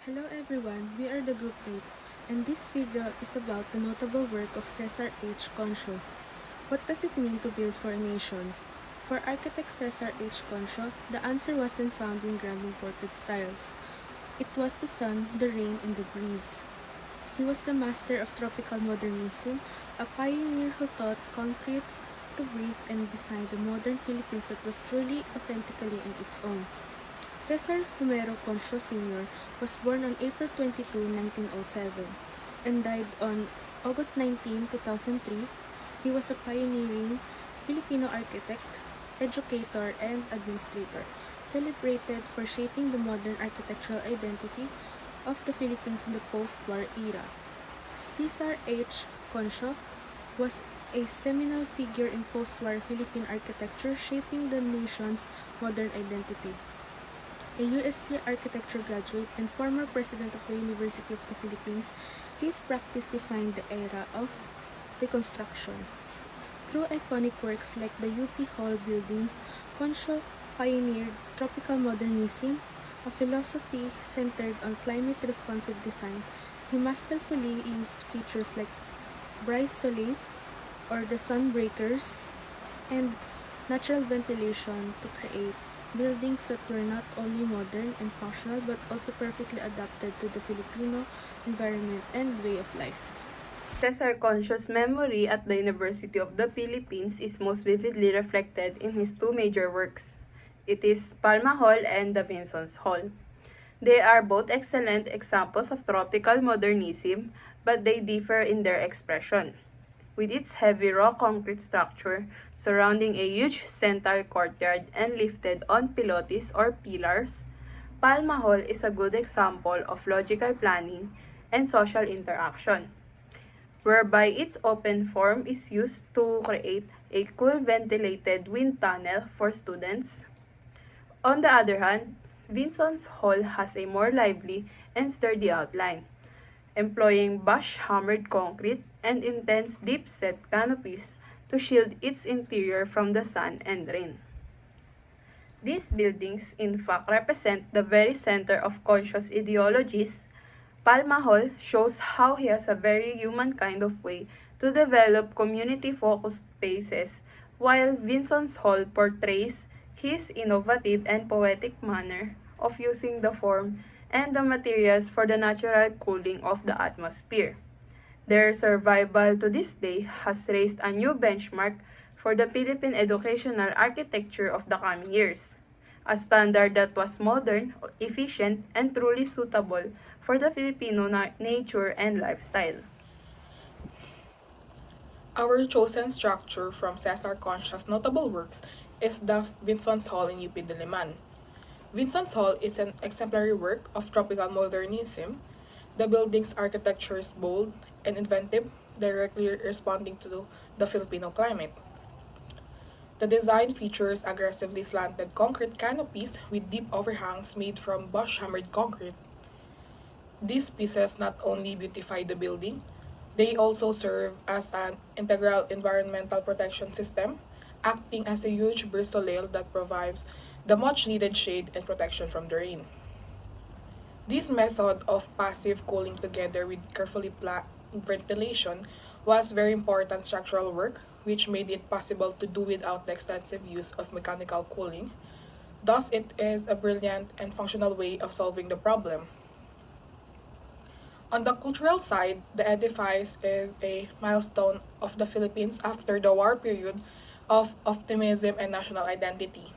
Hello everyone, we are the Group 8, and this video is about the notable work of Cesar H. Concho. What does it mean to build for a nation? For architect Cesar H. Concho, the answer wasn't found in grand imported styles. It was the sun, the rain, and the breeze. He was the master of tropical modernism, a pioneer who taught concrete to breathe and designed the modern Philippines that was truly, authentically in its own. Cesar Romero Concho Sr. was born on April 22, 1907, and died on August 19, 2003. He was a pioneering Filipino architect, educator, and administrator, celebrated for shaping the modern architectural identity of the Philippines in the post-war era. Cesar H. Concho was a seminal figure in post-war Philippine architecture, shaping the nation's modern identity. A UST architecture graduate and former president of the University of the Philippines, his practice defined the era of Reconstruction. Through iconic works like the UP Hall buildings, Concho pioneered tropical modernism, a philosophy centered on climate-responsive design. He masterfully used features like brise soleils or the sunbreakers and natural ventilation to create buildings that were not only modern and functional but also perfectly adapted to the Filipino environment and way of life. Cesar Concho's memory at the University of the Philippines is most vividly reflected in his two major works. It is Palma Hall and the Vinsons Hall. They are both excellent examples of tropical modernism, but they differ in their expression. With its heavy raw concrete structure surrounding a huge central courtyard and lifted on pilotis or pillars, Palma Hall is a good example of logical planning and social interaction, whereby its open form is used to create a cool ventilated wind tunnel for students. On the other hand, Vinsons Hall has a more lively and sturdy outline, employing bush-hammered concrete and intense deep-set canopies to shield its interior from the sun and rain. These buildings in fact represent the very center of Concho's ideologies. Palma Hall shows how he has a very human kind of way to develop community-focused spaces, while Vinson's Hall portrays his innovative and poetic manner of using the form and the materials for the natural cooling of the atmosphere. Their survival to this day has raised a new benchmark for the Philippine educational architecture of the coming years, a standard that was modern, efficient, and truly suitable for the Filipino nature and lifestyle. Our chosen structure from Cesar Concho's notable works is the Vinsons Hall in UP Diliman. Vinsons Hall is an exemplary work of tropical modernism. The building's architecture is bold and inventive, directly responding to the Filipino climate. The design features aggressively slanted concrete canopies with deep overhangs made from bush-hammered concrete. These pieces not only beautify the building, they also serve as an integral environmental protection system, acting as a huge brise-soleil that provides the much-needed shade and protection from the rain. This method of passive cooling together with carefully planned ventilation was very important structural work, which made it possible to do without the extensive use of mechanical cooling. Thus, it is a brilliant and functional way of solving the problem. On the cultural side, the edifice is a milestone of the Philippines after the war period of optimism and national identity.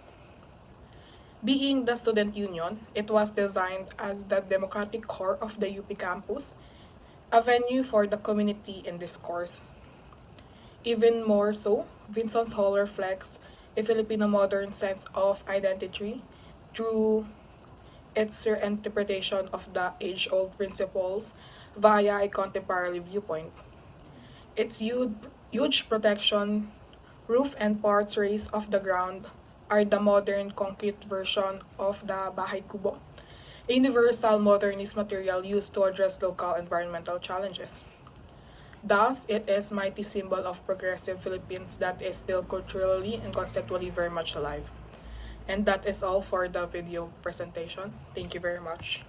Being the student union, it was designed as the democratic core of the UP campus, a venue for the community and discourse. Even more so, Vinsons Hall reflects a Filipino modern sense of identity through its interpretation of the age-old principles via a contemporary viewpoint. Its huge protection, roof and parts raised off the ground are the modern concrete version of the Bahay Kubo, a universal modernist material used to address local environmental challenges. Thus, it is a mighty symbol of progressive Philippines that is still culturally and conceptually very much alive. And that is all for the video presentation. Thank you very much.